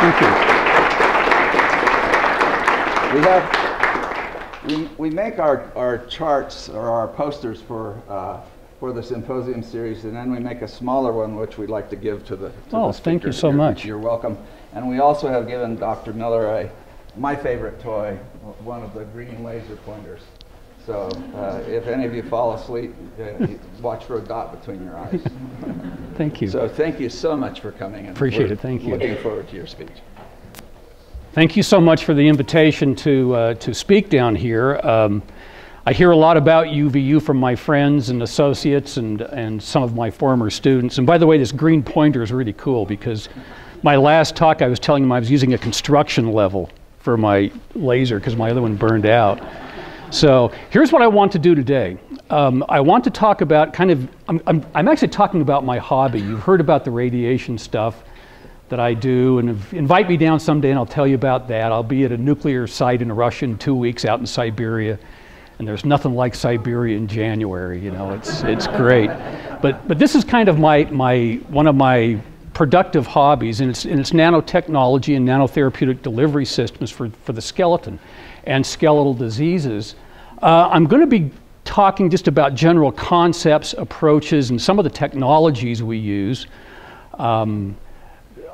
Thank you. We make our charts or our posters for the symposium series, and then we make a smaller one which we'd like to give to the thank you so much. You're welcome. And we also have given Dr. Miller my favorite toy, one of the green laser pointers. So if any of you fall asleep, watch for a dot between your eyes. Thank you. So thank you so much for coming. And appreciate it. Thank you. Looking forward to your speech. Thank you so much for the invitation to speak down here. I hear a lot about UVU from my friends and associates and some of my former students. And by the way, this green pointer is really cool because my last talk I was telling them I was using a construction level for my laser because my other one burned out. So here's what I want to do today. I want to talk about I'm actually talking about my hobby. You've heard about the radiation stuff that I do, and invite me down someday and I'll tell you about that. I'll be at a nuclear site in Russia in 2 weeks out in Siberia, and there's nothing like Siberia in January, you know, it's great. But this is kind of one of my productive hobbies, and it's nanotechnology and nanotherapeutic delivery systems for the skeleton and skeletal diseases. I'm going to be talking just about general concepts, approaches, and some of the technologies we use.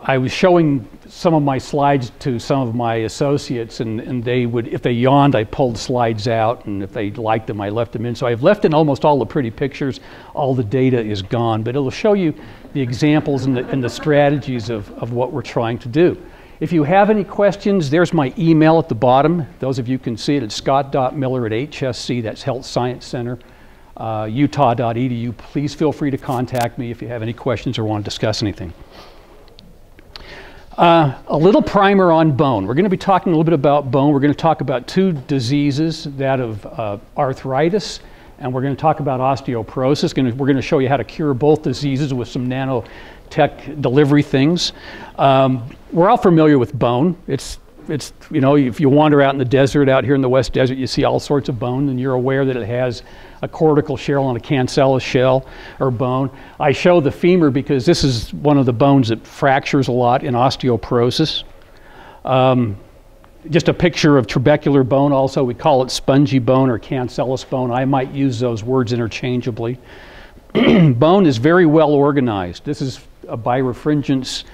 I was showing some of my slides to some of my associates, and they would, if they yawned, I pulled slides out, and if they liked them, I left them in. So I've left in almost all the pretty pictures. All the data is gone, but it'll show you the examples and the strategies of what we're trying to do. If you have any questions, there's my email at the bottom. Those of you can see it. It's scott.miller@HSC, that's Health Science Center, utah.edu. Please feel free to contact me if you have any questions or want to discuss anything. A little primer on bone. We're going to be talking a little bit about bone. We're going to talk about two diseases, that of arthritis, and we're going to talk about osteoporosis. We're going to show you how to cure both diseases with some nanotech delivery things. We're all familiar with bone. It's you know, if you wander out in the desert, out here in the West Desert, you see all sorts of bone, and you're aware that it has a cortical shell and a cancellous shell or bone. I show the femur because this is one of the bones that fractures a lot in osteoporosis. Just a picture of trabecular bone also. We call it spongy bone or cancellous bone. I might use those words interchangeably. Bone is very well organized. This is a birefringence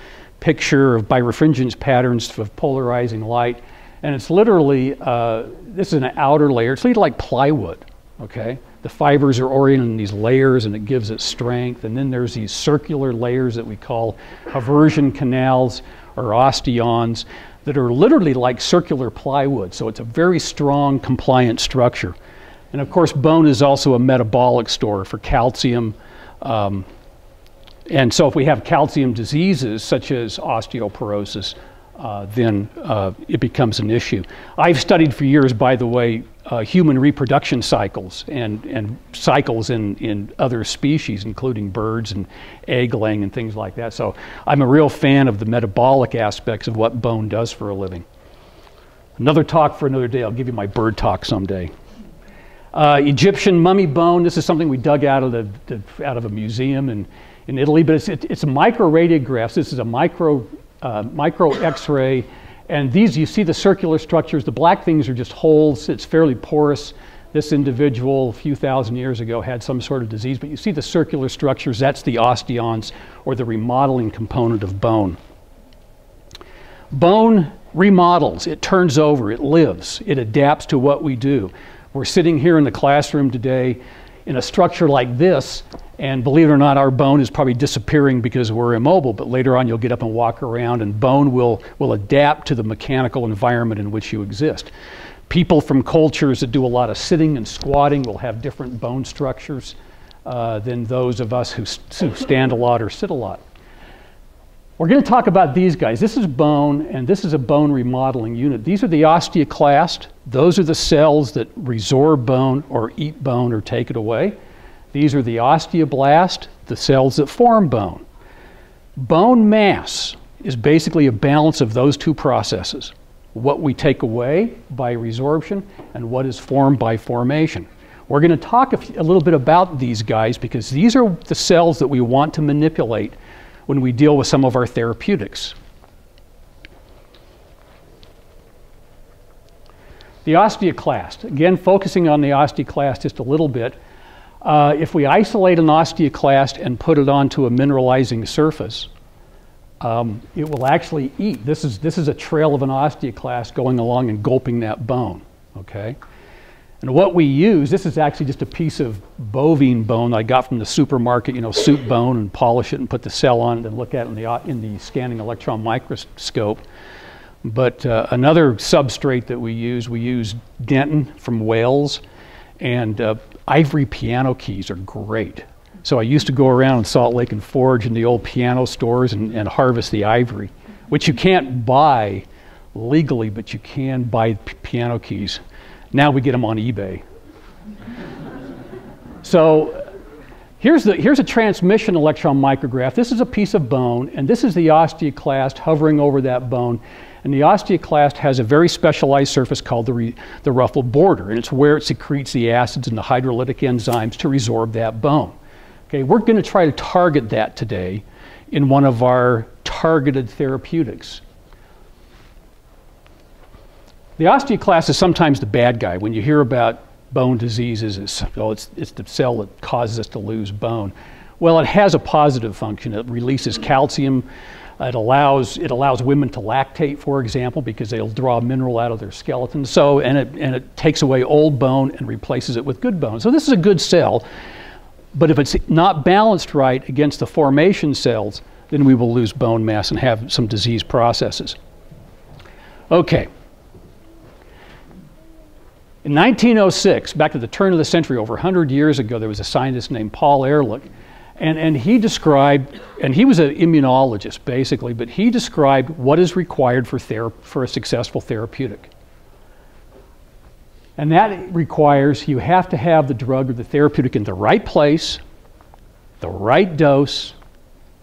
picture of birefringence patterns of polarizing light. And it's literally, this is an outer layer. It's like plywood, okay? The fibers are oriented in these layers and it gives it strength. And then there's these circular layers that we call haversian canals or osteons that are literally like circular plywood. So it's a very strong, compliant structure. And of course, bone is also a metabolic store for calcium. And so if we have calcium diseases such as osteoporosis, then it becomes an issue. I've studied for years, by the way, human reproduction cycles and cycles in other species, including birds and egg laying and things like that. So I'm a real fan of the metabolic aspects of what bone does for a living. Another talk for another day. I'll give you my bird talk someday. Egyptian mummy bone. This is something we dug out of a museum in Italy, but it's a microradiographs. This is a micro X-ray, and these, you see the circular structures. The black things are just holes. It's fairly porous. This individual a few thousand years ago had some sort of disease, but you see the circular structures. That's the osteons, or the remodeling component of bone. Bone remodels. It turns over. It lives. It adapts to what we do. We're sitting here in the classroom today in a structure like this, and believe it or not, our bone is probably disappearing because we're immobile, but later on you'll get up and walk around and bone will adapt to the mechanical environment in which you exist. People from cultures that do a lot of sitting and squatting will have different bone structures than those of us who stand a lot or sit a lot. We're going to talk about these guys. This is bone, and this is a bone remodeling unit. These are the osteoclast. Those are the cells that resorb bone or eat bone or take it away. These are the osteoblast, the cells that form bone. Bone mass is basically a balance of those two processes. What we take away by resorption and what is formed by formation. We're going to talk a little bit about these guys because these are the cells that we want to manipulate when we deal with some of our therapeutics. The osteoclast, again focusing on the osteoclast just a little bit. If we isolate an osteoclast and put it onto a mineralizing surface, it will actually eat. This is a trail of an osteoclast going along and gulping that bone, okay? And what we use, this is actually just a piece of bovine bone I got from the supermarket, you know, soup bone, and polish it and put the cell on it and look at it in the scanning electron microscope. But another substrate that we use dentin from whales, and ivory piano keys are great. So I used to go around in Salt Lake and forage in the old piano stores and harvest the ivory, which you can't buy legally, but you can buy piano keys. Now we get them on eBay. So here's a transmission electron micrograph. This is a piece of bone, and this is the osteoclast hovering over that bone. And the osteoclast has a very specialized surface called the ruffled border, and it's where it secretes the acids and the hydrolytic enzymes to resorb that bone. Okay, we're going to try to target that today in one of our targeted therapeutics. The osteoclast is sometimes the bad guy. When you hear about bone diseases, it's the cell that causes us to lose bone. Well, it has a positive function. It releases calcium. It allows women to lactate, for example, because they'll draw mineral out of their skeleton. So, and it takes away old bone and replaces it with good bone. So this is a good cell, but if it's not balanced right against the formation cells, then we will lose bone mass and have some disease processes. Okay. In 1906, back at the turn of the century, over 100 years ago, there was a scientist named Paul Ehrlich. And he described, and he was an immunologist basically, but he described what is required for a successful therapeutic. And that requires you have to have the drug or the therapeutic in the right place, the right dose,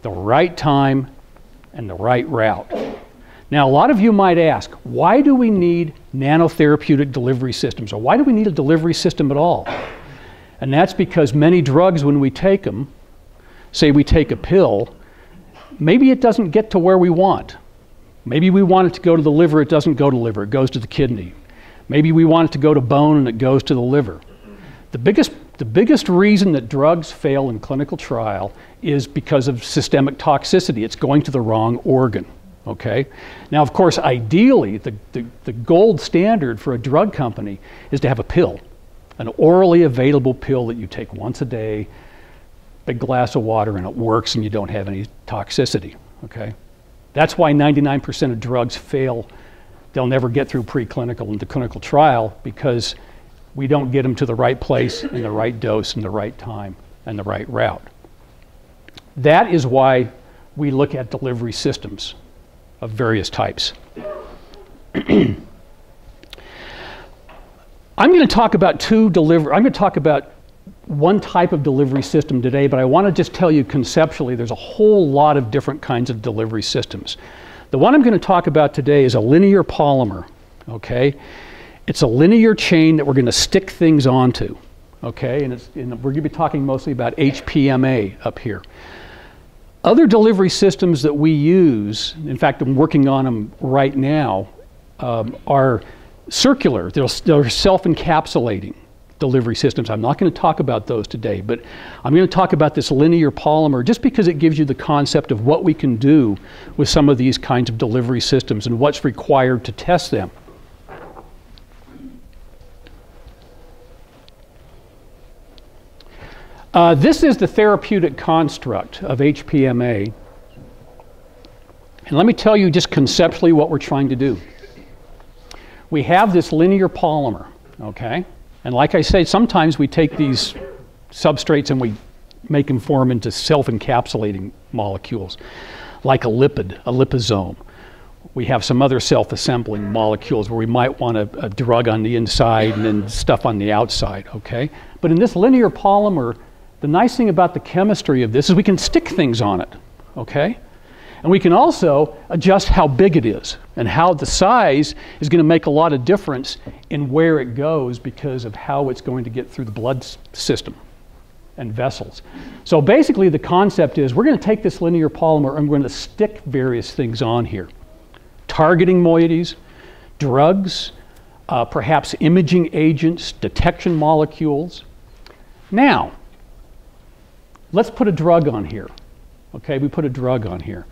the right time, and the right route. Now, a lot of you might ask, why do we need nanotherapeutic delivery systems? Or why do we need a delivery system at all? And that's because many drugs, when we take them, say we take a pill, maybe it doesn't get to where we want. Maybe we want it to go to the liver, it doesn't go to the liver, it goes to the kidney. Maybe we want it to go to bone and it goes to the liver. The biggest reason that drugs fail in clinical trial is because of systemic toxicity. It's going to the wrong organ, okay? Now, of course, ideally, the gold standard for a drug company is to have a pill, an orally available pill that you take once a day, big glass of water, and it works and you don't have any toxicity, okay? That's why 99% of drugs fail. They'll never get through preclinical into clinical trial because we don't get them to the right place in the right dose and the right time and the right route. That is why we look at delivery systems of various types. I'm going to talk about one type of delivery system today, but I want to just tell you conceptually there's a whole lot of different kinds of delivery systems. The one I'm going to talk about today is a linear polymer, okay? It's a linear chain that we're going to stick things onto, okay? And we're going to be talking mostly about HPMA up here. Other delivery systems that we use, in fact, I'm working on them right now, are circular. They're self-encapsulating delivery systems. I'm not going to talk about those today, but I'm going to talk about this linear polymer just because it gives you the concept of what we can do with some of these kinds of delivery systems and what's required to test them. This is the therapeutic construct of HPMA. And let me tell you just conceptually what we're trying to do. We have this linear polymer, okay? And like I say, sometimes we take these substrates and we make them form into self-encapsulating molecules, like a lipid, a liposome. We have some other self-assembling molecules where we might want a drug on the inside and then stuff on the outside, okay? But in this linear polymer, the nice thing about the chemistry of this is we can stick things on it, okay? And we can also adjust how big it is, and how the size is going to make a lot of difference in where it goes because of how it's going to get through the blood system and vessels. So basically the concept is we're going to take this linear polymer and we're going to stick various things on here. Targeting moieties, drugs, perhaps imaging agents, detection molecules. Now, let's put a drug on here. Okay, we put a drug on here.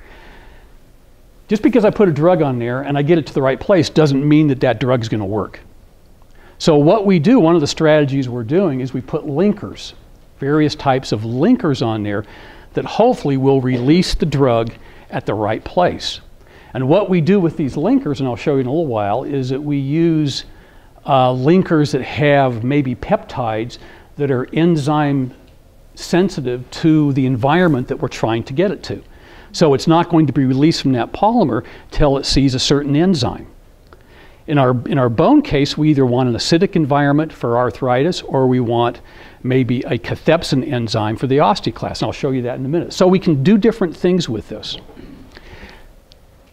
Just because I put a drug on there and I get it to the right place doesn't mean that that drug is going to work. So what we do, one of the strategies we're doing is we put linkers, various types of linkers on there that hopefully will release the drug at the right place. And what we do with these linkers, and I'll show you in a little while, is that we use linkers that have maybe peptides that are enzyme sensitive to the environment that we're trying to get it to. So it's not going to be released from that polymer till it sees a certain enzyme. In our bone case, we either want an acidic environment for arthritis, or we want maybe a cathepsin enzyme for the osteoclast, and I'll show you that in a minute. So we can do different things with this.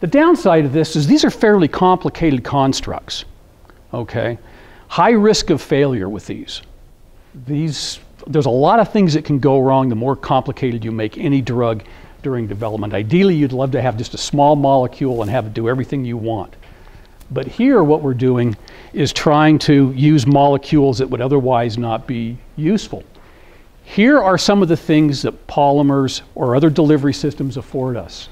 The downside of this is these are fairly complicated constructs, okay? High risk of failure with these. There's a lot of things that can go wrong the more complicated you make any drug during development. Ideally, you'd love to have just a small molecule and have it do everything you want. But here what we're doing is trying to use molecules that would otherwise not be useful. Here are some of the things that polymers or other delivery systems afford us.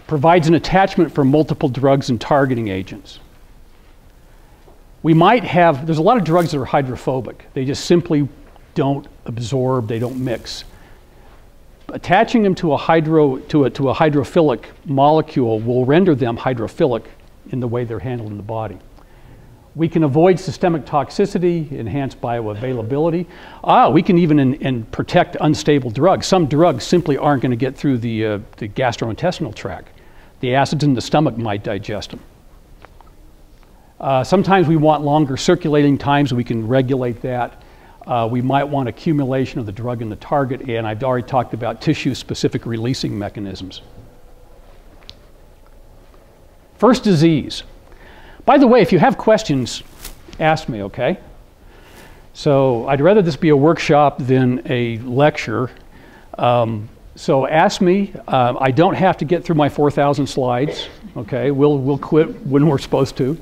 Provides an attachment for multiple drugs and targeting agents. We might have, there's a lot of drugs that are hydrophobic. They just simply don't absorb, they don't mix. Attaching them to a hydrophilic molecule will render them hydrophilic in the way they're handled in the body. We can avoid systemic toxicity, enhance bioavailability. We can even protect unstable drugs. Some drugs simply aren't going to get through the gastrointestinal tract. The acids in the stomach might digest them. Sometimes we want longer circulating times. We can regulate that. We might want accumulation of the drug in the target, and I've already talked about tissue-specific releasing mechanisms. First disease. By the way, if you have questions, ask me, okay? So I'd rather this be a workshop than a lecture. So ask me. I don't have to get through my 4,000 slides, okay? We'll quit when we're supposed to.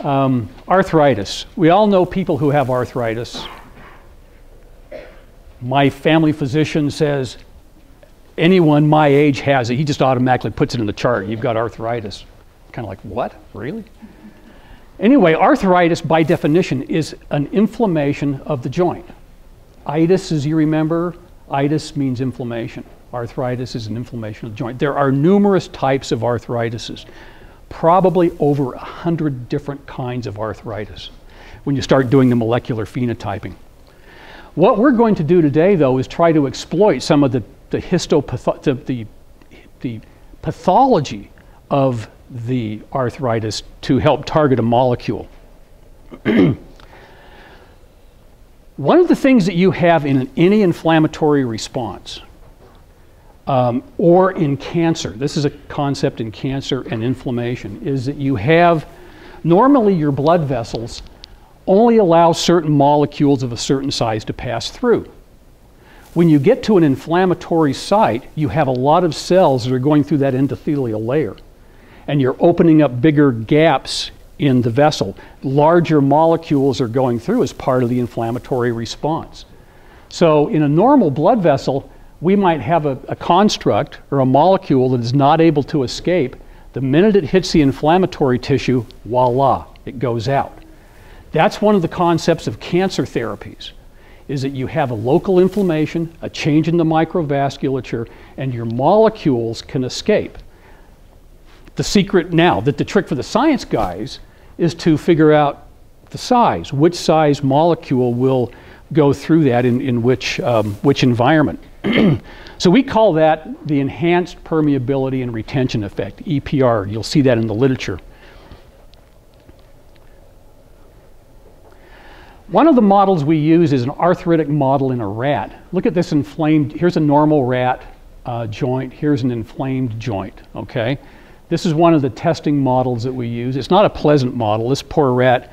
Arthritis. We all know people who have arthritis. My family physician says, anyone my age has it. He just automatically puts it in the chart. You've got arthritis. Kind of like, what? Really? Anyway, arthritis, by definition, is an inflammation of the joint. Itis, as you remember, itis means inflammation. Arthritis is an inflammation of the joint. There are numerous types of arthritises. Probably over 100 different kinds of arthritis when you start doing the molecular phenotyping. What we're going to do today, though, is try to exploit some of the pathology of the arthritis to help target a molecule. One of the things that you have in any inflammatory response or in cancer, this is a concept in cancer and inflammation, is that you have, normally your blood vessels only allow certain molecules of a certain size to pass through. When you get to an inflammatory site, you have a lot of cells that are going through that endothelial layer, and you're opening up bigger gaps in the vessel. Larger molecules are going through as part of the inflammatory response. So in a normal blood vessel, we might have a construct or a molecule that is not able to escape. The minute it hits the inflammatory tissue, voila, it goes out. That's one of the concepts of cancer therapies, is that you have a local inflammation, a change in the microvasculature, and your molecules can escape. The secret now, the trick for the science guys is to figure out the size, which size molecule will go through that in which environment. So we call that the enhanced permeability and retention effect, EPR. You'll see that in the literature. One of the models we use is an arthritic model in a rat. Look at this inflamed, here's a normal rat joint, here's an inflamed joint, okay? This is one of the testing models that we use. It's not a pleasant model. This poor rat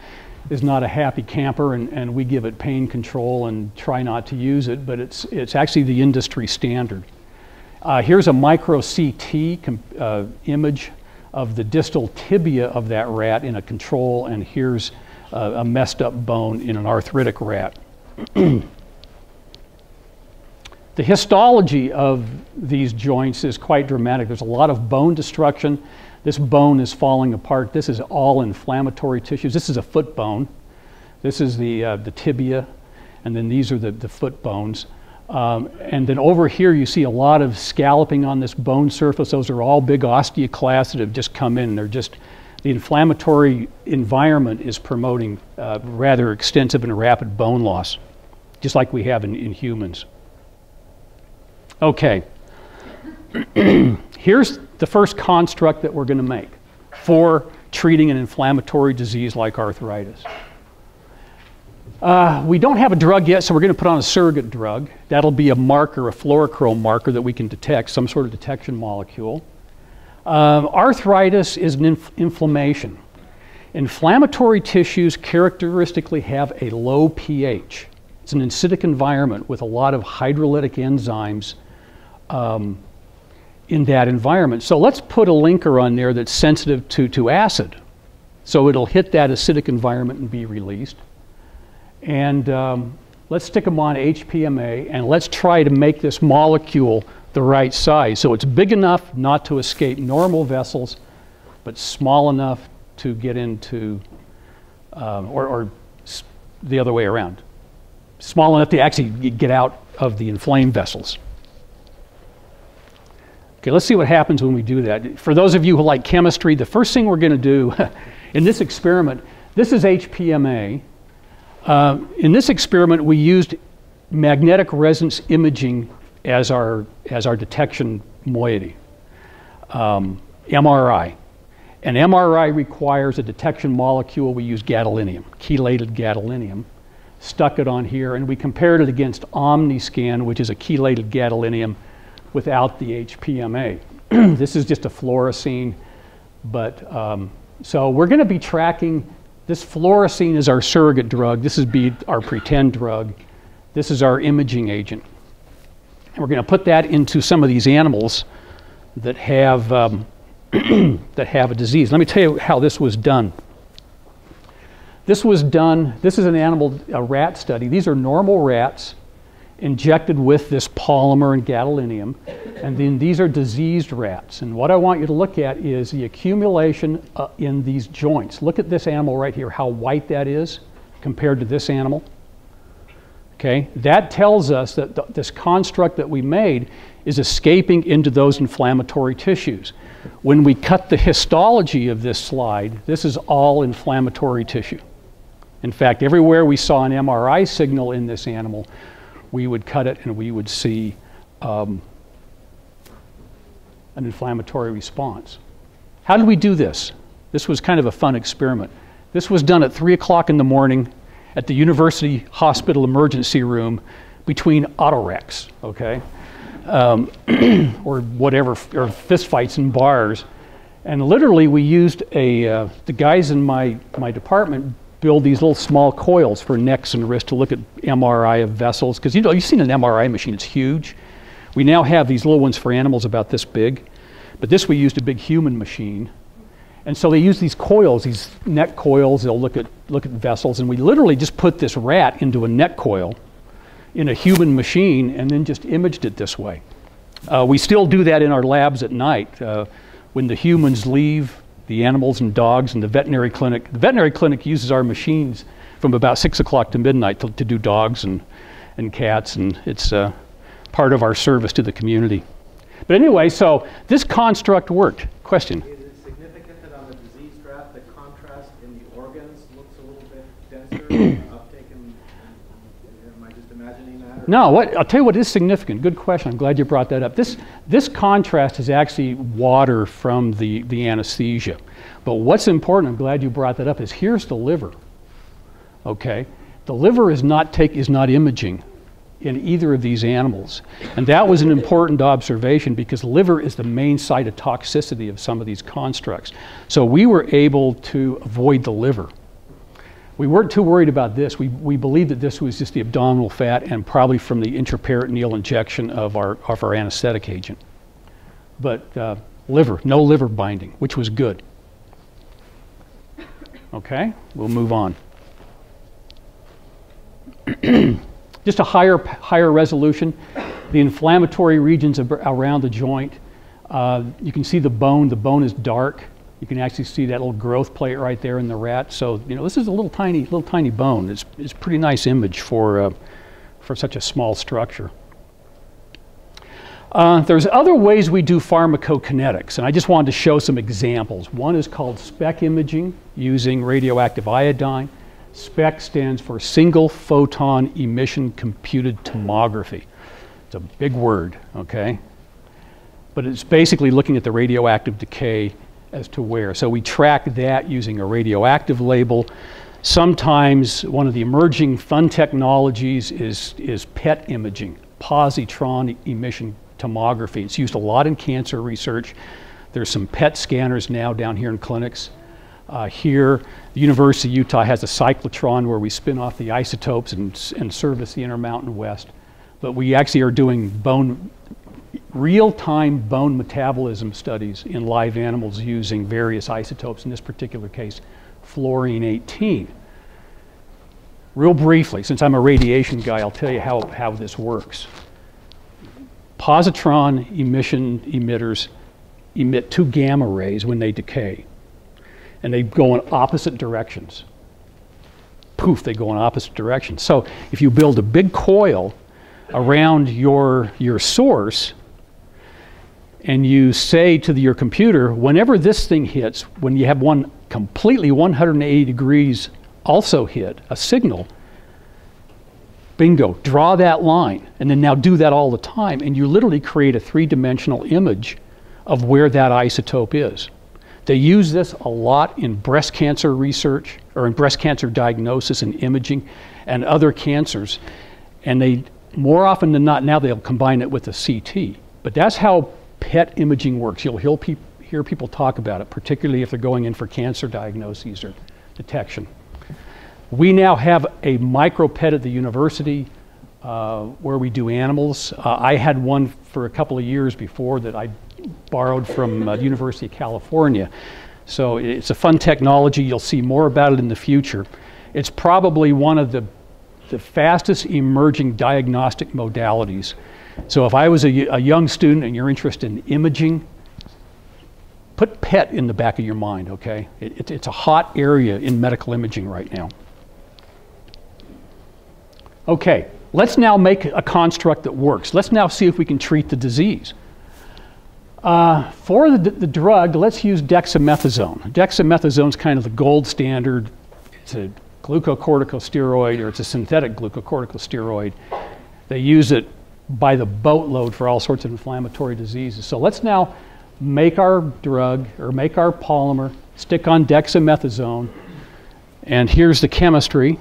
is not a happy camper, and we give it pain control and try not to use it, but it's actually the industry standard. Here's a micro CT image of the distal tibia of that rat in a control, and here's a messed up bone in an arthritic rat. The histology of these joints is quite dramatic. There's a lot of bone destruction. This bone is falling apart. This is all inflammatory tissues. This is a foot bone. This is the tibia, and then these are the foot bones. And then over here you see a lot of scalloping on this bone surface. Those are all big osteoclasts that have just come in. They're just, the inflammatory environment is promoting rather extensive and rapid bone loss, just like we have in humans. Okay, here's the first construct that we're going to make for treating an inflammatory disease like arthritis. We don't have a drug yet, so we're going to put on a surrogate drug. That'll be a marker, a fluorochrome marker that we can detect, some sort of detection molecule. Arthritis is an inflammation. Inflammatory tissues characteristically have a low pH. It's an acidic environment with a lot of hydrolytic enzymes in that environment. So let's put a linker on there that's sensitive to acid. So it'll hit that acidic environment and be released. And let's stick them on HPMA, and let's try to make this molecule the right size. So it's big enough not to escape normal vessels, but small enough to get into, or the other way around. Small enough to actually get out of the inflamed vessels. Okay, let's see what happens when we do that. For those of you who like chemistry, the first thing we're going to do in this experiment, this is HPMA. In this experiment, we used magnetic resonance imaging as our detection moiety, MRI. And MRI requires a detection molecule. We use gadolinium, chelated gadolinium, stuck it on here, and we compared it against OmniScan, which is a chelated gadolinium without the HPMA. This is just a fluorescein, but so we're going to be tracking. This fluorescein is our surrogate drug. This is our pretend drug. This is our imaging agent. And we're going to put that into some of these animals that have that have a disease. Let me tell you how this was done. This was done. This is a rat study. These are normal rats injected with this polymer and gadolinium, and then these are diseased rats. And what I want you to look at is the accumulation in these joints. Look at this animal right here, how white that is compared to this animal. Okay, that tells us that this construct that we made is escaping into those inflammatory tissues. When we cut the histology of this slide, this is all inflammatory tissue. In fact, everywhere we saw an MRI signal in this animal, we would cut it and we would see an inflammatory response. How did we do this? This was kind of a fun experiment. This was done at 3 o'clock in the morning at the University Hospital emergency room between auto-wrecks, okay? Or whatever, or fist fights in bars. And literally we used the guys in my department build these little small coils for necks and wrists to look at MRI of vessels. Because you've seen an MRI machine, it's huge. We now have these little ones for animals about this big. But this we used a big human machine. And so they use these coils, these neck coils, they'll look at vessels, and we literally just put this rat into a neck coil in a human machine and then just imaged it this way. We still do that in our labs at night. When the humans leave, the animals and dogs and the veterinary clinic uses our machines from about 6 o'clock to midnight to do dogs and cats, and it's part of our service to the community. But anyway, so this construct worked. Question? Is it significant that on the diseased rat, the contrast in the organs looks a little bit denser, uptake in, am I just imagining that? No, I'll tell you what is significant. Good question. I'm glad you brought that up. This contrast is actually water from the anesthesia. But what's important, I'm glad you brought that up, is here's the liver. Okay? The liver is not imaging in either of these animals. And that was an important observation because liver is the main site of toxicity of some of these constructs. So we were able to avoid the liver. We weren't too worried about this. We believed that this was just the abdominal fat and probably from the intraperitoneal injection of our anesthetic agent. But liver, no liver binding, which was good. Okay, we'll move on. Just a higher resolution. The inflammatory regions around the joint. You can see the bone. The bone is dark. You can actually see that little growth plate right there in the rat. So you know this is a little tiny bone. It's a pretty nice image for such a small structure. There's other ways we do pharmacokinetics, and I just wanted to show some examples. One is called Spec Imaging using radioactive iodine. SPEC stands for Single Photon Emission Computed Tomography. It's a big word, okay? But it's basically looking at the radioactive decay as to where. So we track that using a radioactive label. Sometimes one of the emerging fun technologies is PET imaging, positron emission tomography. It's used a lot in cancer research. There's some PET scanners now down here in clinics. Here, the University of Utah has a cyclotron where we spin off the isotopes and service the Intermountain West. But we actually are doing real-time bone metabolism studies in live animals using various isotopes, in this particular case, fluorine-18. Real briefly, since I'm a radiation guy, I'll tell you how this works. Positron emission emitters emit 2 gamma rays when they decay, and they go in opposite directions. Poof, they go in opposite directions. So if you build a big coil around your source, and you say to your computer, whenever this thing hits, when you have one completely 180 degrees also hit, a signal, bingo, draw that line, and then now do that all the time, and you literally create a 3-dimensional image of where that isotope is. They use this a lot in breast cancer research, or in breast cancer diagnosis and imaging, and other cancers, and they, more often than not, now they'll combine it with a CT. But that's how PET imaging works. You'll hear people talk about it, particularly if they're going in for cancer diagnoses or detection. We now have a micro PET at the university where we do animals. I had one for a couple of years before that I borrowed from the University of California. So it's a fun technology. You'll see more about it in the future. It's probably one of the fastest emerging diagnostic modalities. So if I was a young student and you're interested in imaging, put PET in the back of your mind, okay? It's a hot area in medical imaging right now. Okay, let's now make a construct that works. Let's now see if we can treat the disease. For the drug, let's use dexamethasone. Dexamethasone is kind of the gold standard. It's a glucocorticosteroid, or it's a synthetic glucocorticosteroid. They use it by the boatload for all sorts of inflammatory diseases. So let's now make our drug, or make our polymer, stick on dexamethasone, and here's the chemistry.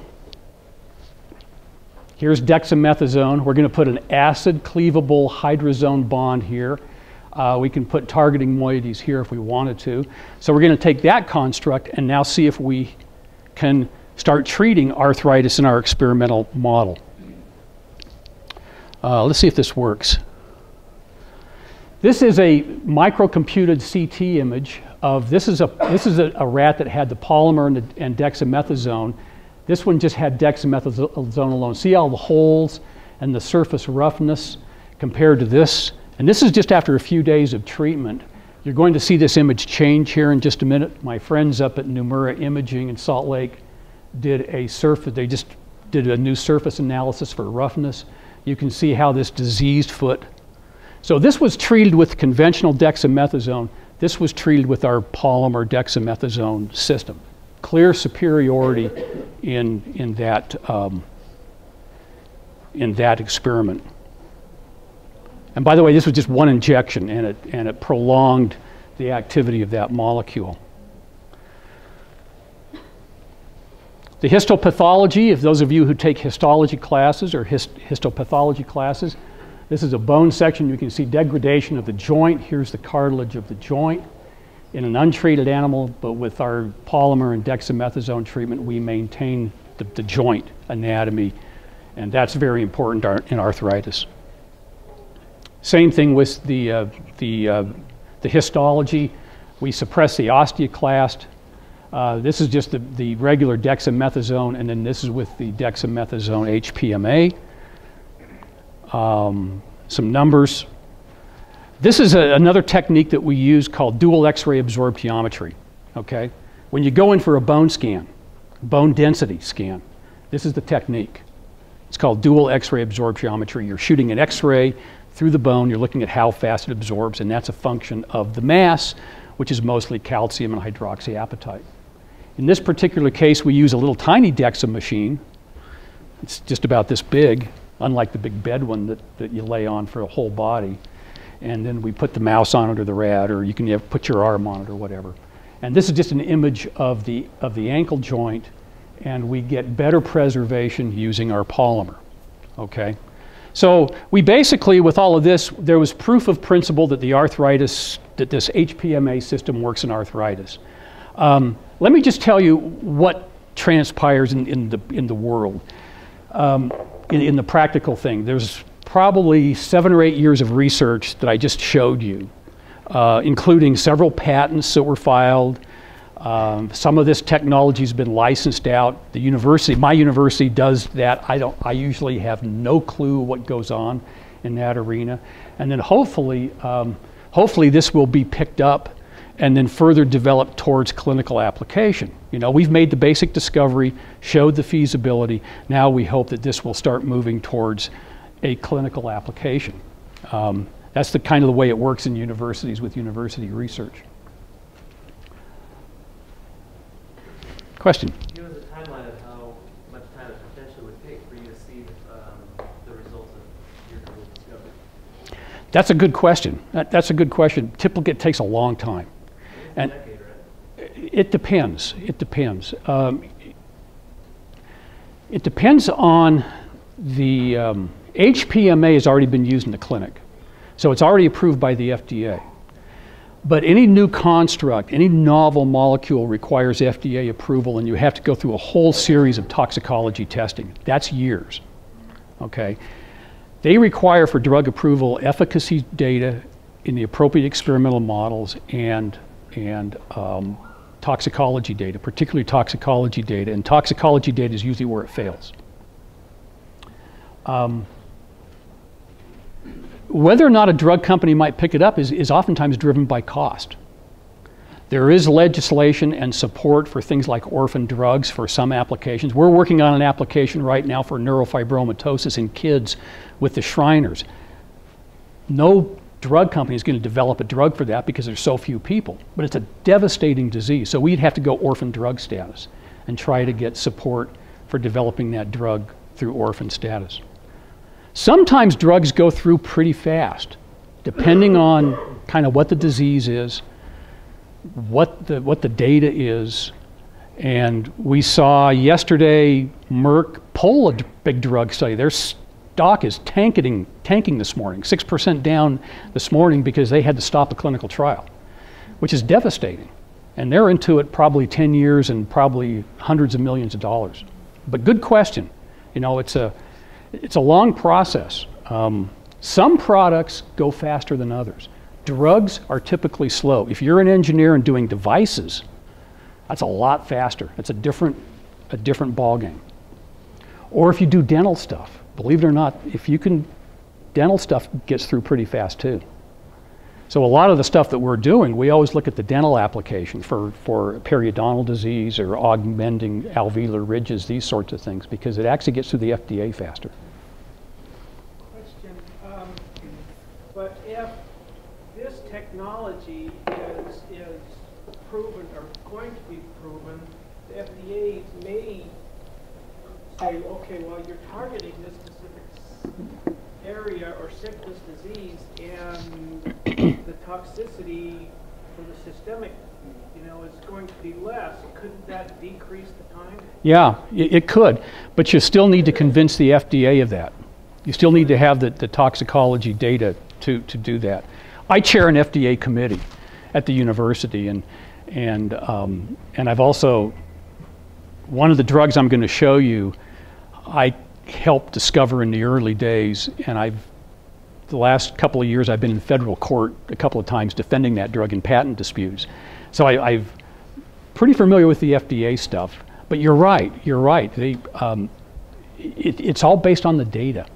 Here's dexamethasone. We're going to put an acid cleavable hydrazone bond here. We can put targeting moieties here if we wanted to. So we're going to take that construct and now see if we can start treating arthritis in our experimental model. Let's see if this works. This is a microcomputed CT image of, this is a rat that had the polymer and dexamethasone. This one just had dexamethasone alone. See all the holes and the surface roughness compared to this? And this is just after a few days of treatment. You're going to see this image change here in just a minute. My friends up at Numura Imaging in Salt Lake they just did a new surface analysis for roughness. You can see how this diseased foot. So this was treated with conventional dexamethasone. This was treated with our polymer dexamethasone system. Clear superiority in that experiment. And by the way, this was just one injection, and it prolonged the activity of that molecule. The histopathology, if those of you who take histology classes or histopathology classes, this is a bone section. You can see degradation of the joint. Here's the cartilage of the joint. In an untreated animal, but with our polymer and dexamethasone treatment, we maintain the joint anatomy, and that's very important in arthritis. Same thing with the The histology, we suppress the osteoclast. This is just the regular dexamethasone, and then this is with the dexamethasone HPMA. Some numbers. This is another technique that we use called dual X-ray absorptiometry, okay? When you go in for a bone scan, bone density scan, this is the technique. It's called dual X-ray absorptiometry. You're shooting an X-ray through the bone, you're looking at how fast it absorbs, and that's a function of the mass, which is mostly calcium and hydroxyapatite. In this particular case, we use a little tiny DEXA machine. It's just about this big, unlike the big bed one that you lay on for a whole body. And then we put the mouse on it or the rat, or you can put your arm on it or whatever. And this is just an image of the ankle joint, and we get better preservation using our polymer, okay? So we basically, with all of this, there was proof of principle that the arthritis, that this HPMA system works in arthritis. Let me just tell you what transpires in the world, in the practical thing. There's probably 7 or 8 years of research that I just showed you, including several patents that were filed. Some of this technology has been licensed out. The university, my university does that. I usually have no clue what goes on in that arena. And then hopefully this will be picked up and then further developed towards clinical application. You know, we've made the basic discovery, showed the feasibility. Now we hope that this will start moving towards a clinical application. That's the kind of the way it works in universities with university research. Question? Give us a timeline of how much time it potentially would take for you to see the results of your discovery. That's a good question. That's a good question. Typically, it takes a long time. And decade, right? it depends. It depends. It depends on the HPMA has already been used in the clinic, so it's already approved by the FDA. But any new construct, any novel molecule requires FDA approval, and you have to go through a whole series of toxicology testing. That's years, okay? They require for drug approval efficacy data in the appropriate experimental models and toxicology data, particularly toxicology data, and toxicology data is usually where it fails. Whether or not a drug company might pick it up is oftentimes driven by cost. There is legislation and support for things like orphan drugs for some applications. We're working on an application right now for neurofibromatosis in kids with the Shriners. No drug company is going to develop a drug for that because there's so few people, but it's a devastating disease. So we'd have to go orphan drug status and try to get support for developing that drug through orphan status. Sometimes drugs go through pretty fast, depending on kind of what the disease is, what the data is. And we saw yesterday Merck pull a big drug study. Their stock is tanking this morning, 6% down this morning because they had to stop a clinical trial, which is devastating. And they're into it probably 10 years and probably hundreds of millions of dollars. But good question. You know, it's a long process. Some products go faster than others. Drugs are typically slow. If you're an engineer and doing devices, that's a lot faster. It's a different ballgame. Or if you do dental stuff, believe it or not, dental stuff gets through pretty fast too. So a lot of the stuff that we're doing, we always look at the dental application for periodontal disease or augmenting alveolar ridges, these sorts of things, because it actually gets through the FDA faster. Question, but if this technology is proven or going to be proven, the FDA may say, okay, well, you're targeting this specific area or sickness, disease, and the toxicity for the systemic, is going to be less. Couldn't that decrease the time? Yeah, it could, but you still need to convince the FDA of that. You still need to have the toxicology data to do that. I chair an FDA committee at the university, and I've also, one of the drugs I'm going to show you, I helped discover in the early days, and I've the last couple of years I've been in federal court a couple of times defending that drug in patent disputes. So I'm pretty familiar with the FDA stuff. But you're right. It's all based on the data.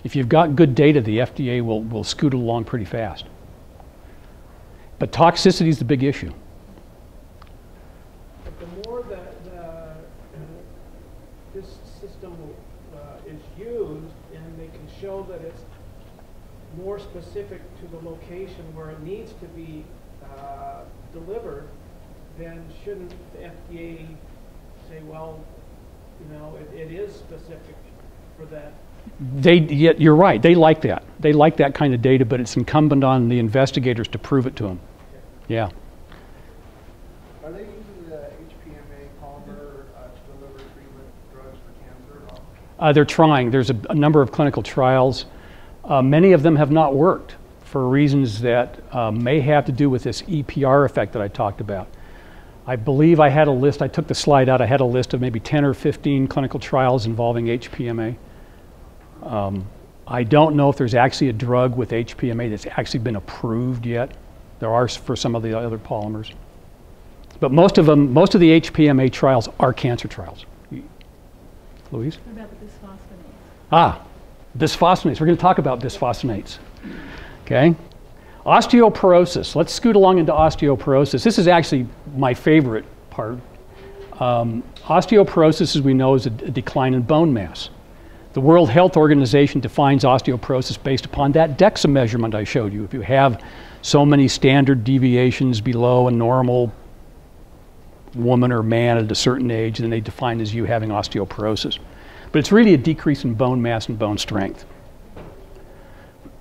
If you've got good data, the FDA will scoot along pretty fast. But toxicity is the big issue. But the more that this system is used and they can show that it's more specific to the location where it needs to be delivered, then shouldn't the FDA say, well, you know, it is specific for that? You're right. They like that. They like that kind of data, but it's incumbent on the investigators to prove it to them. Yeah. Are they using the HPMA polymer to deliver treatment drugs for cancer? They're trying. There's a number of clinical trials. Many of them have not worked for reasons that may have to do with this EPR effect that I talked about. I believe I had a list. I took the slide out. I had a list of maybe 10 or 15 clinical trials involving HPMA. I don't know if there's actually a drug with HPMA that's actually been approved yet. There are for some of the other polymers. But most of the HPMA trials are cancer trials. Louise? What about the bisphosphonates? Bisphosphonates. We're going to talk about bisphosphonates. Okay? Osteoporosis. Let's scoot along into osteoporosis. This is actually my favorite part. Osteoporosis, as we know, is a decline in bone mass. The World Health Organization defines osteoporosis based upon that DEXA measurement I showed you. If you have so many standard deviations below a normal woman or man at a certain age, then they define as you having osteoporosis. But it's really a decrease in bone mass and bone strength.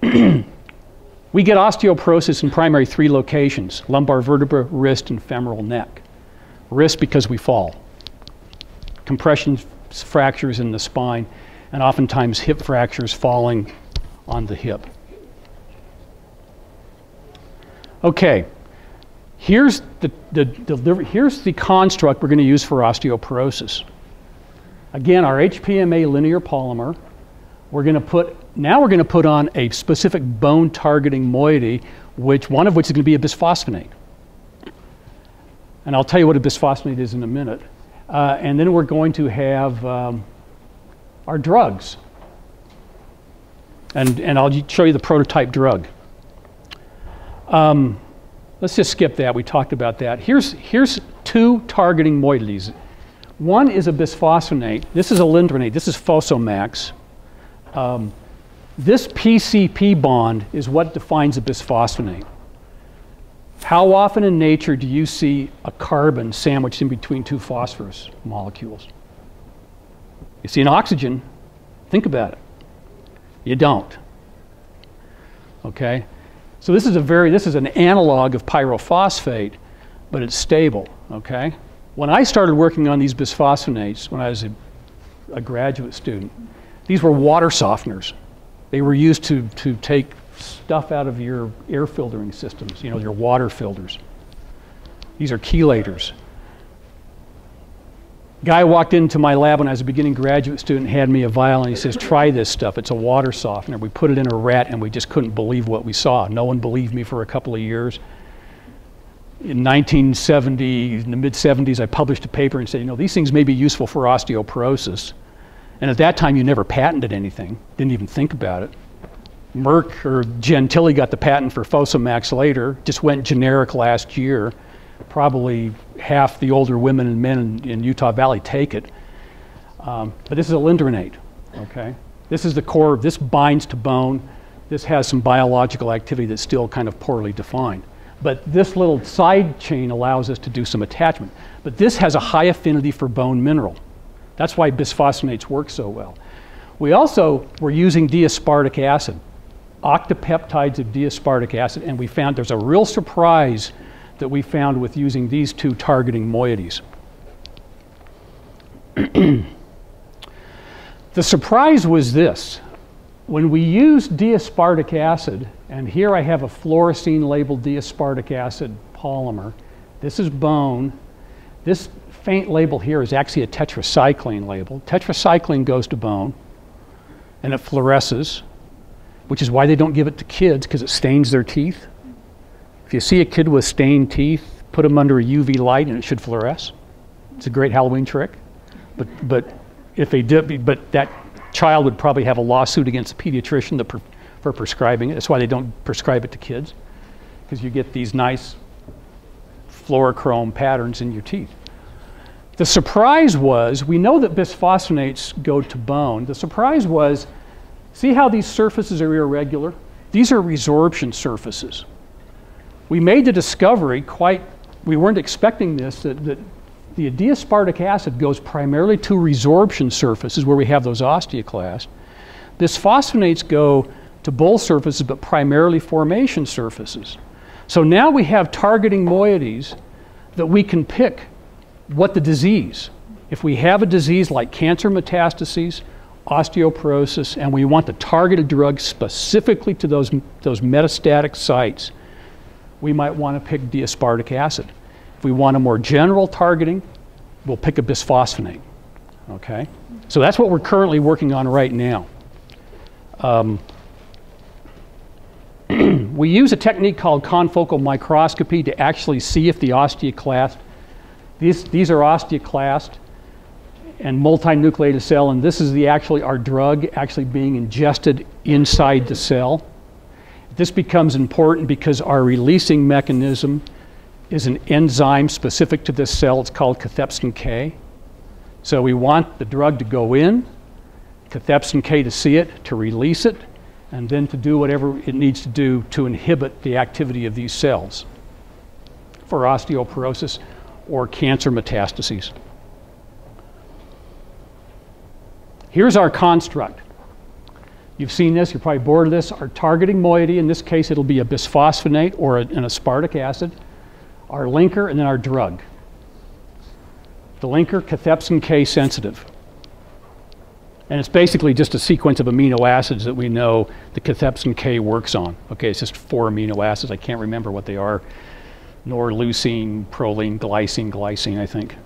We get osteoporosis in primary three locations: lumbar vertebra, wrist, and femoral neck. Wrist because we fall. Compression fractures in the spine, and oftentimes hip fractures falling on the hip. Okay, here's the construct we're going to use for osteoporosis. Again, our HPMA linear polymer. Now we're going to put on a specific bone targeting moiety, one of which is going to be a bisphosphonate. And I'll tell you what a bisphosphonate is in a minute. And then we're going to have our drugs. And I'll show you the prototype drug. Let's just skip that. We talked about that. Here's two targeting moieties. One is a bisphosphonate. This is a alendronate. This is Fosamax. This PCP bond is what defines a bisphosphonate. How often in nature do you see a carbon sandwiched in between two phosphorus molecules? You see an oxygen, think about it. You don't. Okay? So this is an analog of pyrophosphate, but it's stable, okay? When I started working on these bisphosphonates when I was a graduate student, these were water softeners. They were used to take stuff out of your air filtering systems, your water filters. These are chelators. Guy walked into my lab when I was a beginning graduate student, had me a vial, and he says, try this stuff. It's a water softener. We put it in a rat, and we just couldn't believe what we saw. No one believed me for a couple of years. In 1970, in the mid-70s, I published a paper and said, these things may be useful for osteoporosis. And at that time, you never patented anything, didn't even think about it. Merck or Gentili got the patent for Fosamax later, just went generic last year. Probably half the older women and men in Utah Valley take it. But this is a alendronate, okay? This is the core. This binds to bone. This has some biological activity that's still kind of poorly defined. But this little side chain allows us to do some attachment. But this has a high affinity for bone mineral. That's why bisphosphonates work so well. We also were using D-aspartic acid, octapeptides of D-aspartic acid, and we found there's a real surprise that we found with using these two targeting moieties. The surprise was this. When we used D-aspartic acid, and here I have a fluorescein labeled D-aspartic acid polymer. This is bone. This faint label here is actually a tetracycline label. Tetracycline goes to bone, and it fluoresces. which is why they don't give it to kids, because it stains their teeth. If you see a kid with stained teeth, put them under a UV light and it should fluoresce. It's a great Halloween trick. But if they did, but that child would probably have a lawsuit against the pediatrician for prescribing it. That's why they don't prescribe it to kids, because you get these nice fluorochrome patterns in your teeth. The surprise was, we know that bisphosphonates go to bone. The surprise was, see how these surfaces are irregular? These are resorption surfaces. We made the discovery, we weren't expecting this, that the diaspartic acid goes primarily to resorption surfaces where we have those osteoclasts. Bisphosphonates go to both surfaces, but primarily formation surfaces. So now we have targeting moieties that we can pick what the disease. If we have a disease like cancer metastases, osteoporosis, and we want the targeted drug specifically to those metastatic sites, we might want to pick diaspartic acid. If we want a more general targeting, we'll pick a bisphosphonate. Okay? So that's what we're currently working on right now. We use a technique called confocal microscopy to actually see if the osteoclast, these are osteoclast and multinucleated cell, and this is our drug actually being ingested inside the cell. This becomes important because our releasing mechanism is an enzyme specific to this cell. It's called cathepsin K. So we want the drug to go in, cathepsin K to see it, to release it, and then to do whatever it needs to do to inhibit the activity of these cells for osteoporosis or cancer metastases. Here's our construct. You've seen this, you're probably bored of this. Our targeting moiety, in this case it'll be a bisphosphonate or an aspartic acid, our linker, and then our drug. The linker, cathepsin K sensitive. And it's basically just a sequence of amino acids that we know the cathepsin K works on. Okay, it's just 4 amino acids. I can't remember what they are. Norleucine, proline, glycine, I think.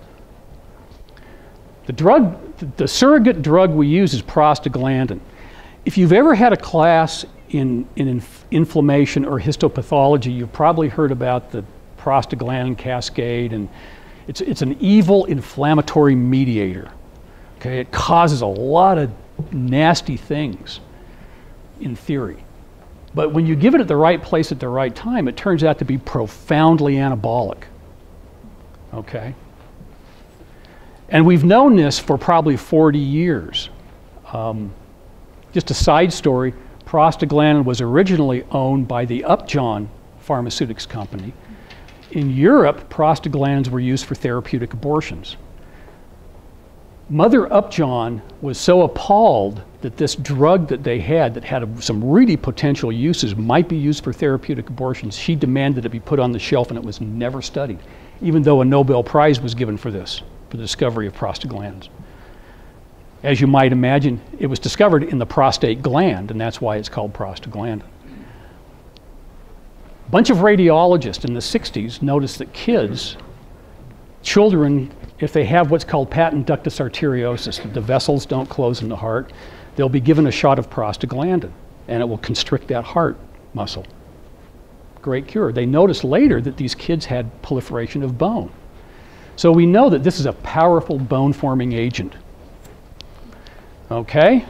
The drug, the surrogate drug we use is prostaglandin. If you've ever had a class in inflammation or histopathology, you've probably heard about the prostaglandin cascade, and it's an evil inflammatory mediator. Okay, it causes a lot of nasty things in theory. But when you give it at the right place at the right time, it turns out to be profoundly anabolic. Okay? And we've known this for probably 40 years. Just a side story, prostaglandin was originally owned by the Upjohn Pharmaceutics Company. In Europe, prostaglandins were used for therapeutic abortions. Mother Upjohn was so appalled that this drug that they had that had some really potential uses might be used for therapeutic abortions. She demanded it be put on the shelf, and it was never studied, even though a Nobel Prize was given for this, for the discovery of prostaglandins. As you might imagine, it was discovered in the prostate gland, and that's why it's called prostaglandin. A bunch of radiologists in the 60s noticed that children, if they have what's called patent ductus arteriosus, the vessels don't close in the heart, they'll be given a shot of prostaglandin, and it will constrict that heart muscle. Great cure. They noticed later that these kids had proliferation of bone. So we know that this is a powerful bone-forming agent. Okay?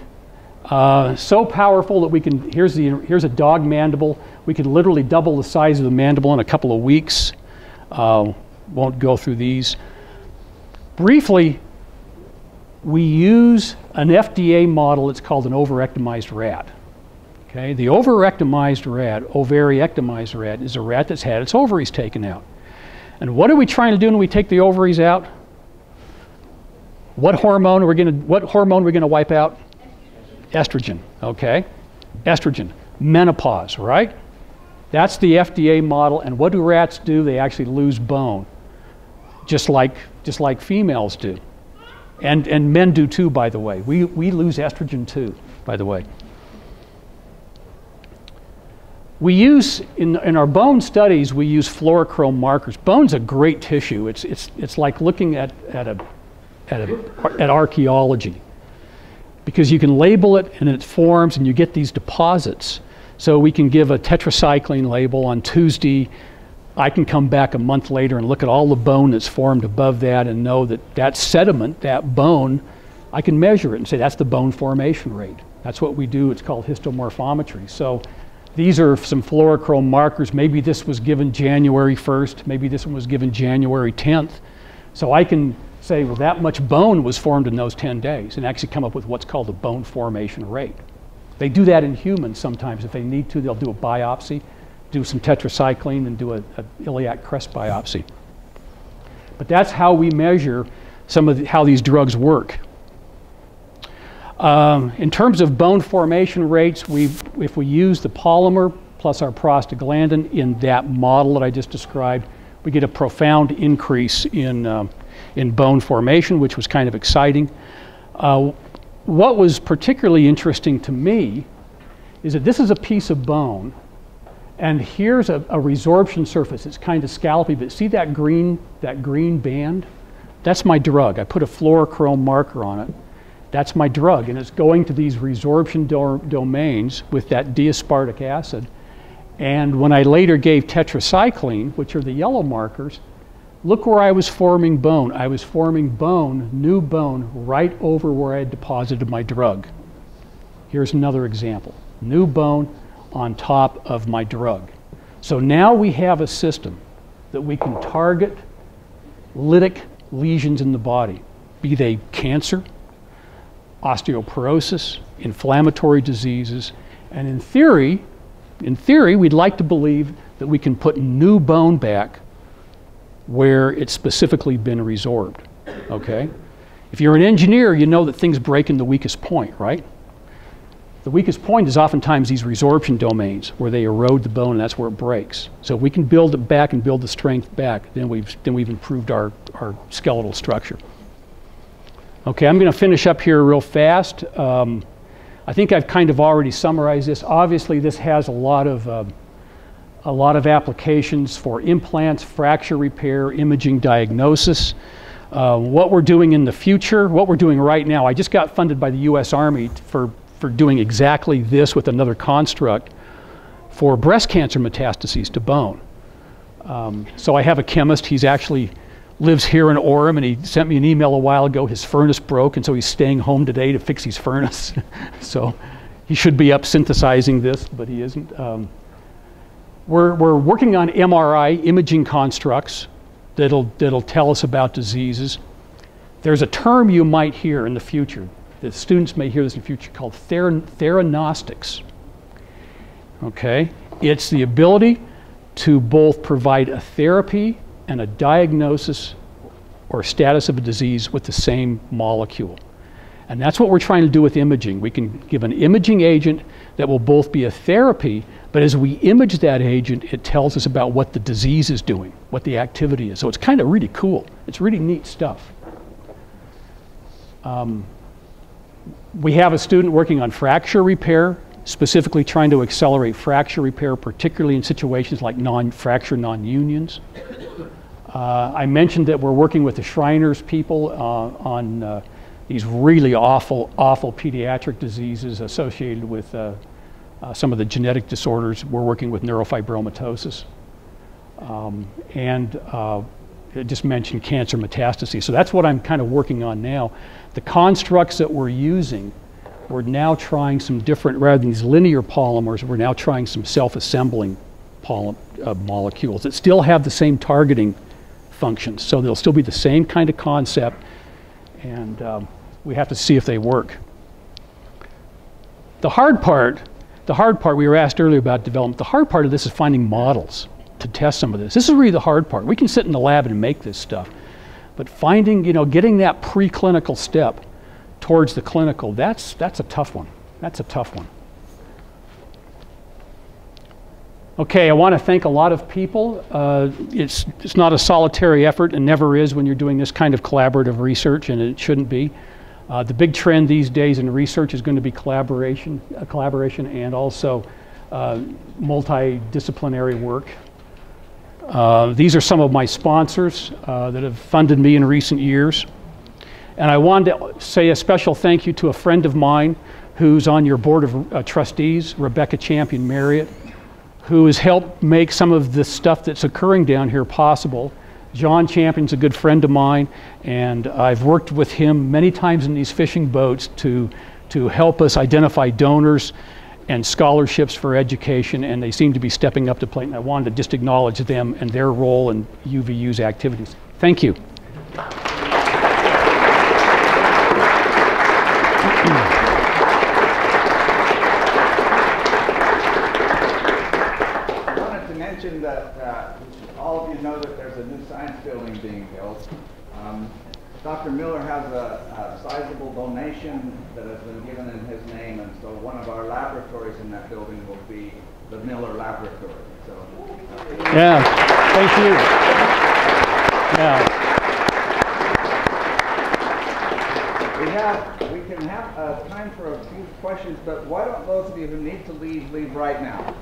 So powerful that we can, here's a dog mandible. We can literally double the size of the mandible in a couple of weeks. Won't go through these. Briefly, we use an FDA model. It's called an overectomized rat. Okay? The overectomized rat, ovariectomized rat, is a rat that's had its ovaries taken out. And what are we trying to do when we take the ovaries out? What hormone are we going to wipe out? Estrogen. Okay? Estrogen. Menopause, right? That's the FDA model. And what do rats do? They actually lose bone, just like females do. And men do too, by the way. We lose estrogen too, by the way. We use, in our bone studies, we use fluorochrome markers. Bone's a great tissue. It's like looking at archaeology, because you can label it and it forms and you get these deposits. So we can give a tetracycline label on Tuesday. I can come back a month later and look at all the bone that's formed above that and know that that sediment, that bone, I can measure it and say that's the bone formation rate. That's what we do. It's called Histone Morphometry. So these are some fluorochrome markers. Maybe this was given January 1st. Maybe this one was given January 10th. So I can say, well, that much bone was formed in those 10 days and actually come up with what's called a bone formation rate. They do that in humans sometimes. If they need to, they'll do a biopsy, do some tetracycline, and do a iliac crest biopsy. But that's how we measure some of how these drugs work. In terms of bone formation rates, if we use the polymer plus our prostaglandin in that model that I just described, we get a profound increase in bone formation, which was kind of exciting. What was particularly interesting to me is that this is a piece of bone, and here's a resorption surface. It's kind of scallopy, but see that green band? That's my drug. I put a fluorochrome marker on it. That's my drug, and it's going to these resorption domains with that D-aspartic acid. And when I later gave tetracycline, which are the yellow markers, look where I was forming bone. I was forming bone, new bone, right over where I had deposited my drug. Here's another example. New bone on top of my drug. So now we have a system that we can target lytic lesions in the body, be they cancer, osteoporosis, inflammatory diseases, and in theory, we'd like to believe that we can put new bone back where it's specifically been resorbed, okay? If you're an engineer, you know that things break in the weakest point, right? The weakest point is oftentimes these resorption domains where they erode the bone and that's where it breaks. So if we can build it back and build the strength back, then we've improved our skeletal structure. Okay, I'm going to finish up here real fast. I think I've kind of already summarized this. Obviously, this has a lot of applications for implants, fracture repair, imaging, diagnosis. What we're doing in the future, what we're doing right now, I just got funded by the U.S. Army for doing exactly this with another construct for breast cancer metastases to bone. So I have a chemist. He's actually lives here in Orem, and he sent me an email a while ago. His furnace broke, and so he's staying home today to fix his furnace. So he should be up synthesizing this, but he isn't. We're working on MRI imaging constructs that'll tell us about diseases. There's a term you might hear in the future, the students may hear this in the future, called theranostics. Okay, it's the ability to both provide a therapy and a diagnosis or status of a disease with the same molecule. And that's what we're trying to do with imaging. We can give an imaging agent that will both be a therapy, but as we image that agent, it tells us about what the disease is doing, what the activity is. So it's kind of really cool. It's really neat stuff. We have a student working on fracture repair, specifically trying to accelerate fracture repair, particularly in situations like fracture non-unions. I mentioned that we're working with the Shriners people on these really awful pediatric diseases associated with some of the genetic disorders. We're working with neurofibromatosis. I just mentioned cancer metastases. So that's what I'm kind of working on now. The constructs that we're using, we're now trying some different, rather than these linear polymers, we're now trying some self-assembling molecules that still have the same targeting functions. So they'll still be the same kind of concept, and we have to see if they work. The hard part, we were asked earlier about development, the hard part of this is finding models to test some of this. This is really the hard part. We can sit in the lab and make this stuff, but finding, getting that preclinical step towards the clinical, that's a tough one. That's a tough one. Okay, I want to thank a lot of people. It's not a solitary effort, and never is when you're doing this kind of collaborative research, and it shouldn't be. The big trend these days in research is going to be collaboration and also multidisciplinary work. These are some of my sponsors that have funded me in recent years. And I wanted to say a special thank you to a friend of mine who's on your board of trustees, Rebecca Champion Marriott, who has helped make some of the stuff that's occurring down here possible. John Champion's a good friend of mine, and I've worked with him many times in these fishing boats to help us identify donors and scholarships for education, and they seem to be stepping up to plate, and I wanted to just acknowledge them and their role in UVU's activities. Thank you. I wanted to mention that all of you know that there's a new science building being built. Dr. Miller has a sizable donation that has been given in his name, and so one of our laboratories in that building will be the Miller Laboratory. So, yeah, thank you. Yeah. We can have time for a few questions, but why don't those of you who need to leave right now?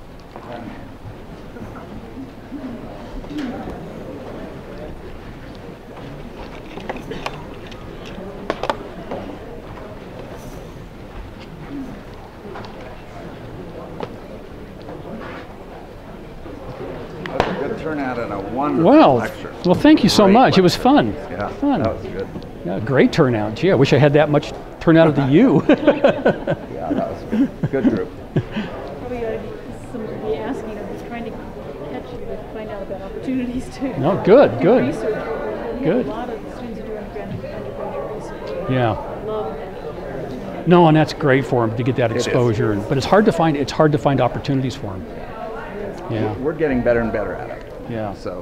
Turnout and a wonderful lecture. Well, thank you so much. It was fun. Yeah, fun. That was good. Yeah, great turnout. Gee, I wish I had that much turnout of the U. Yeah, that was good. Good group. Probably somebody asking, I'm just trying to catch you to find out about opportunities too. No, good. Research. Good. A lot of students are doing undergraduate research. Yeah. Love that. No, and that's great for them to get that exposure. But it's hard to find. It's hard to find opportunities for them. Yeah. We're getting better and better at it. Yeah. So